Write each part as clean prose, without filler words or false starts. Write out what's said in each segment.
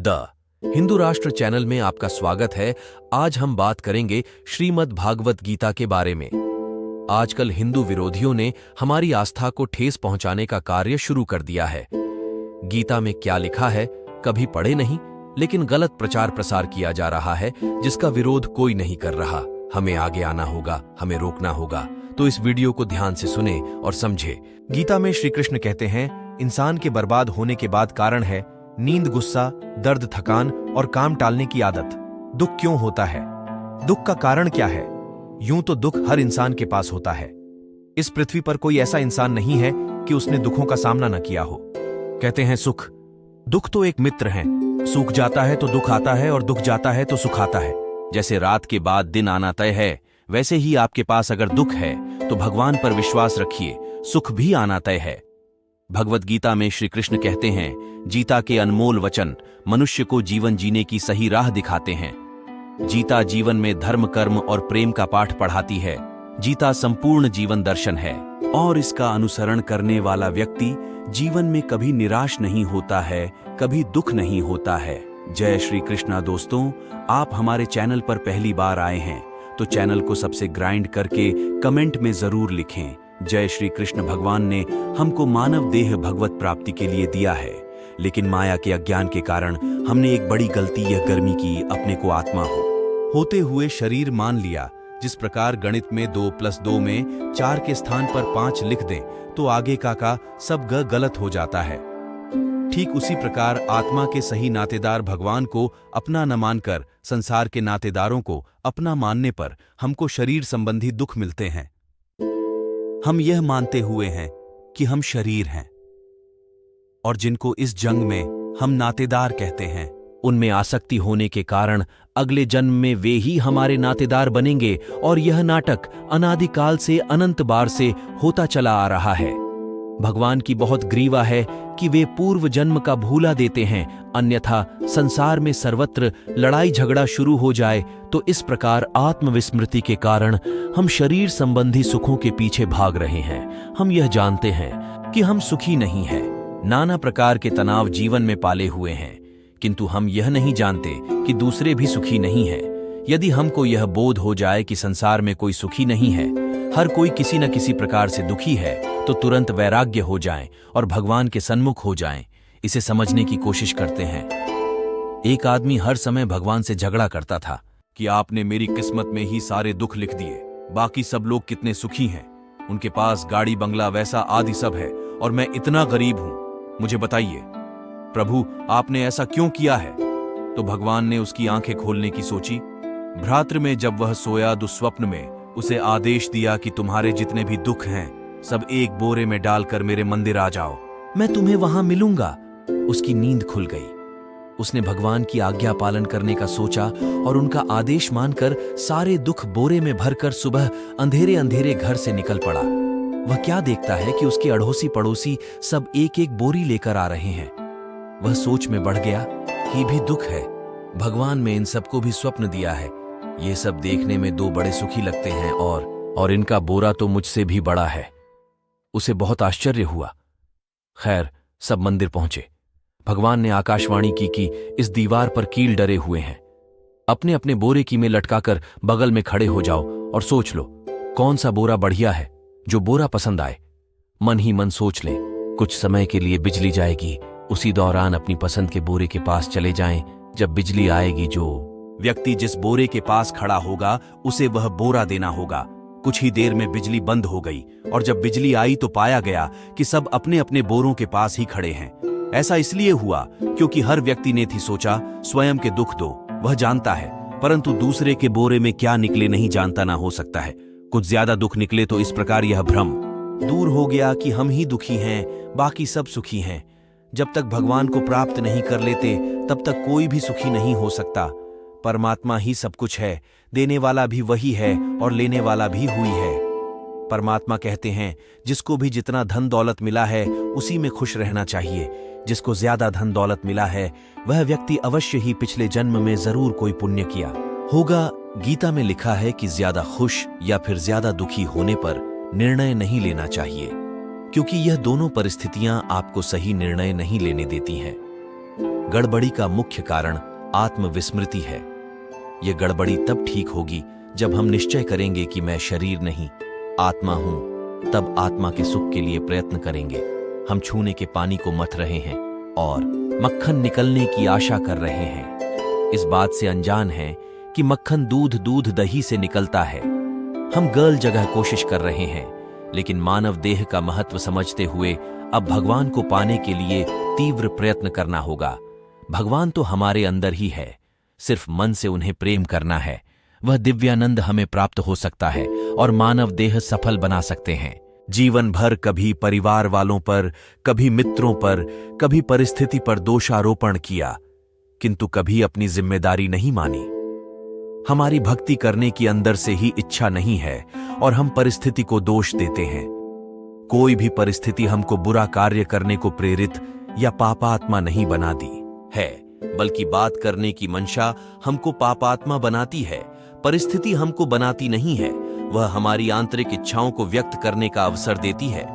The Hindu राष्ट्र channel में आपका स्वागत है। आज हम बात करेंगे श्रीमद् भागवत गीता के बारे में। आजकल हिंदू विरोधियों ने हमारी आस्था को ठेस पहुंचाने का कार्य शुरू कर दिया है। गीता में क्या लिखा है कभी पढ़े नहीं, लेकिन गलत प्रचार प्रसार किया जा रहा है जिसका विरोध कोई नहीं कर रहा। हमें आगे आना होगा, हमें रोकना होगा। तो इस वीडियो को ध्यान से सुने और समझे। गीता में श्री कृष्ण कहते हैं, इंसान के बर्बाद होने के बाद कारण है नींद, गुस्सा, दर्द, थकान और काम टालने की आदत। दुख क्यों होता है? दुख का कारण क्या है? यूं तो दुख हर इंसान के पास होता है। इस पृथ्वी पर कोई ऐसा इंसान नहीं है कि उसने दुखों का सामना न किया हो। कहते हैं सुख, दुख तो एक मित्र है। सूख जाता है तो दुख आता है और दुख जाता है तो सुख आता है। जैसे रात के बाद दिन आना तय है, वैसे ही आपके पास अगर दुख है तो भगवान पर विश्वास रखिए, सुख भी आना तय है। भगवत गीता में श्री कृष्ण कहते हैं, गीता के अनमोल वचन मनुष्य को जीवन जीने की सही राह दिखाते हैं। गीता जीवन में धर्म, कर्म और प्रेम का पाठ पढ़ाती है। गीता संपूर्ण जीवन दर्शन है और इसका अनुसरण करने वाला व्यक्ति जीवन में कभी निराश नहीं होता है, कभी दुख नहीं होता है। जय श्री कृष्णा। दोस्तों, आप हमारे चैनल पर पहली बार आए हैं तो चैनल को सबसे ग्राइंड करके कमेंट में जरूर लिखें, जय श्री कृष्ण। भगवान ने हमको मानव देह भगवत प्राप्ति के लिए दिया है, लेकिन माया के अज्ञान के कारण हमने एक बड़ी गलती यह कर्मी की, अपने को आत्मा होते हुए शरीर मान लिया। जिस प्रकार गणित में 2 + 2 में 4 के स्थान पर 5 लिख दें तो आगे का सब गलत हो जाता है। ठीक उसी प्रकार आत्मा के सही नातेदार भगवान को अपना न मानकर संसार के नातेदारों को अपना मानने पर हमको शरीर संबंधी दुख मिलते हैं। हम यह मानते हुए हैं कि हम शरीर हैं और जिनको इस जंग में हम नातेदार कहते हैं, उनमें आसक्ति होने के कारण अगले जन्म में वे ही हमारे नातेदार बनेंगे और यह नाटक अनादिकाल से अनंत बार से होता चला आ रहा है। भगवान की बहुत ग्रीवा है कि वे पूर्व जन्म का भूला देते हैं, अन्यथा संसार में सर्वत्र लड़ाई झगड़ा शुरू हो जाए तो इस प्रकार आत्मविस्मृति के कारण हम शरीर संबंधी सुखों के पीछे भाग रहे हैं। हम यह जानते हैं कि हम सुखी नहीं हैं, नाना प्रकार के तनाव जीवन में पाले हुए हैं, किंतु हम यह नहीं जानते कि दूसरे भी सुखी नहीं हैं। यदि हमको यह बोध हो जाए कि संसार में कोई सुखी नहीं है, हर कोई किसी न किसी प्रकार से दुखी है, तो तुरंत वैराग्य हो जाएं और भगवान के सन्मुख हो जाएं। इसे समझने की कोशिश करते हैं। एक आदमी हर समय भगवान से झगड़ा करता था कि आपने मेरी किस्मत में ही सारे दुख लिख दिए, बाकी सब लोग कितने सुखी हैं, उनके पास गाड़ी बंगला वैसा आदि सब है और मैं इतना गरीब हूं। मुझे बताइए प्रभु, आपने ऐसा क्यों किया है? तो भगवान ने उसकी आंखें खोलने की सोची। भ्रातृ में जब वह सोया दुस्वप्न में उसे आदेश दिया कि तुम्हारे जितने भी दुख हैं सब एक बोरे में डालकर मेरे मंदिर आ जाओ, मैं तुम्हें वहां मिलूंगा। उसकी नींद खुल गई। उसने भगवान की आज्ञा पालन करने का सोचा और उनका आदेश मानकर सारे दुख बोरे में भरकर सुबह अंधेरे अंधेरे घर से निकल पड़ा। वह क्या देखता है कि उसके अड़ोसी पड़ोसी सब एक एक बोरी लेकर आ रहे हैं। वह सोच में बढ़ गया, ये भी दुख है, भगवान में इन सबको भी स्वप्न दिया है। ये सब देखने में 2 बड़े सुखी लगते हैं और इनका बोरा तो मुझसे भी बड़ा है। उसे बहुत आश्चर्य हुआ। खैर, सब मंदिर पहुंचे। भगवान ने आकाशवाणी की कि इस दीवार पर कील डरे हुए हैं, अपने अपने बोरे की में लटकाकर बगल में खड़े हो जाओ और सोच लो कौन सा बोरा बढ़िया है, जो बोरा पसंद आए। मन ही मन सोच लें, कुछ समय के लिए बिजली जाएगी, उसी दौरान अपनी पसंद के बोरे के पास चले जाएं। जब बिजली आएगी, जो व्यक्ति जिस बोरे के पास खड़ा होगा उसे वह बोरा देना होगा। कुछ ही देर में बिजली बंद हो गई और जब बिजली आई तो पाया गया कि सब अपने अपने बोरों के पास ही खड़े हैं। ऐसा इसलिए हुआ क्योंकि हर व्यक्ति ने थी सोचा स्वयं के दुख दो, वह जानता है, परंतु दूसरे के बोरे में क्या निकले नहीं जानता ना हो सकता है। कुछ ज्यादा दुख निकले तो इस प्रकार यह भ्रम दूर हो गया कि हम ही दुखी हैं, बाकी सब सुखी हैं। जब तक भगवान को प्राप्त नहीं कर लेते तब तक कोई भी सुखी नहीं हो सकता। परमात्मा ही सब कुछ है, देने वाला भी वही है और लेने वाला भी हुई है। परमात्मा कहते हैं, जिसको भी जितना धन दौलत मिला है उसी में खुश रहना चाहिए। जिसको ज्यादा धन दौलत मिला है वह व्यक्ति अवश्य ही पिछले जन्म में जरूर कोई पुण्य किया होगा। गीता में लिखा है कि ज्यादा खुश या फिर ज्यादा दुखी होने पर निर्णय नहीं लेना चाहिए, क्योंकि यह दोनों परिस्थितियां आपको सही निर्णय नहीं लेने देती हैं। गड़बड़ी का मुख्य कारण आत्मविस्मृति है। यह गड़बड़ी तब ठीक होगी जब हम निश्चय करेंगे कि मैं शरीर नहीं, आत्मा हूं। तब आत्मा के सुख के लिए प्रयत्न करेंगे। हम छूने के पानी को मथ रहे हैं और मक्खन निकलने की आशा कर रहे हैं। इस बात से अनजान हैं कि मक्खन दूध दही से निकलता है। हम गर्ल जगह कोशिश कर रहे हैं, लेकिन मानव देह का महत्व समझते हुए अब भगवान को पाने के लिए तीव्र प्रयत्न करना होगा। भगवान तो हमारे अंदर ही है, सिर्फ मन से उन्हें प्रेम करना है। वह दिव्यानंद हमें प्राप्त हो सकता है और मानव देह सफल बना सकते हैं। जीवन भर कभी परिवार वालों पर, कभी मित्रों पर, कभी परिस्थिति पर दोषारोपण किया, किंतु कभी अपनी जिम्मेदारी नहीं मानी। हमारी भक्ति करने की अंदर से ही इच्छा नहीं है और हम परिस्थिति को दोष देते हैं। कोई भी परिस्थिति हमको बुरा कार्य करने को प्रेरित या पापात्मा नहीं बनाती है, बल्कि बात करने की मंशा हमको पापात्मा बनाती है। परिस्थिति हमको बनाती नहीं है, वह हमारी आंतरिक इच्छाओं को व्यक्त करने का अवसर देती है।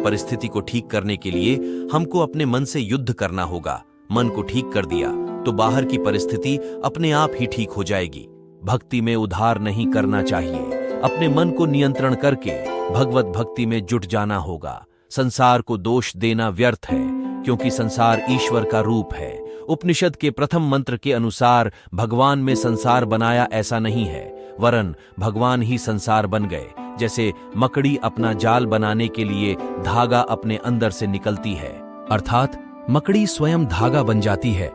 परिस्थिति को ठीक करने के लिए हमको अपने मन से युद्ध करना होगा। मन को ठीक कर दिया तो बाहर की परिस्थिति अपने आप ही ठीक हो जाएगी। भक्ति में उधार नहीं करना चाहिए। अपने मन को नियंत्रण करके भगवत भक्ति में जुट जाना होगा। संसार को दोष देना व्यर्थ है, क्योंकि संसार ईश्वर का रूप है। उपनिषद के प्रथम मंत्र के अनुसार भगवान में संसार बनाया ऐसा नहीं है, वरन भगवान ही संसार बन गए। जैसे मकड़ी अपना जाल बनाने के लिए धागा अपने अंदर से निकलती है, अर्थात मकड़ी स्वयं धागा बन जाती है।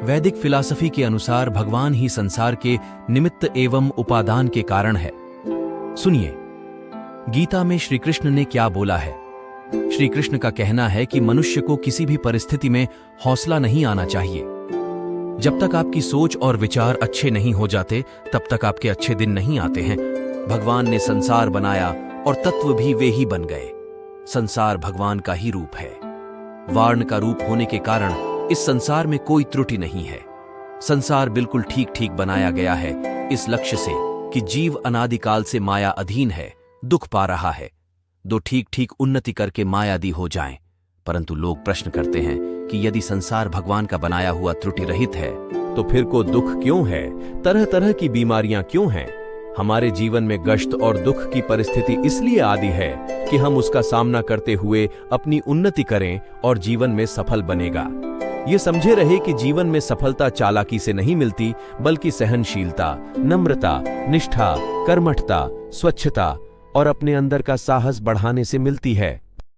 वैदिक फिलॉसफी के अनुसार भगवान ही संसार के निमित्त एवं उपादान के कारण है। सुनिए, गीता में श्री कृष्ण ने क्या बोला है। श्री कृष्ण का कहना है कि मनुष्य को किसी भी परिस्थिति में हौसला नहीं आना चाहिए। जब तक आपकी सोच और विचार अच्छे नहीं हो जाते, तब तक आपके अच्छे दिन नहीं आते हैं। भगवान ने संसार बनाया और तत्व भी वे ही बन गए। संसार भगवान का ही रूप है। वार्ण का रूप होने के कारण इस संसार में कोई त्रुटि नहीं है। संसार बिल्कुल ठीक ठीक बनाया गया है, इस लक्ष्य से कि जीव अनादिकाल से माया अधीन है, दुख पा रहा है। दो ठीक ठीक उन्नति करके मायादी हो जाएं। परंतु लोग प्रश्न करते हैं कि यदि संसार भगवान का बनाया हुआ त्रुटि रहित है, तो फिर को दुख क्यों है, तरह तरह की बीमारियां क्यों हैं? हमारे जीवन में कष्ट और दुख की परिस्थिति इसलिए आदि है कि हम उसका सामना करते हुए अपनी उन्नति करें और जीवन में सफल बनेगा। ये समझे रहे कि जीवन में सफलता चालाकी से नहीं मिलती, बल्कि सहनशीलता, नम्रता, निष्ठा, कर्मठता, स्वच्छता और अपने अंदर का साहस बढ़ाने से मिलती है।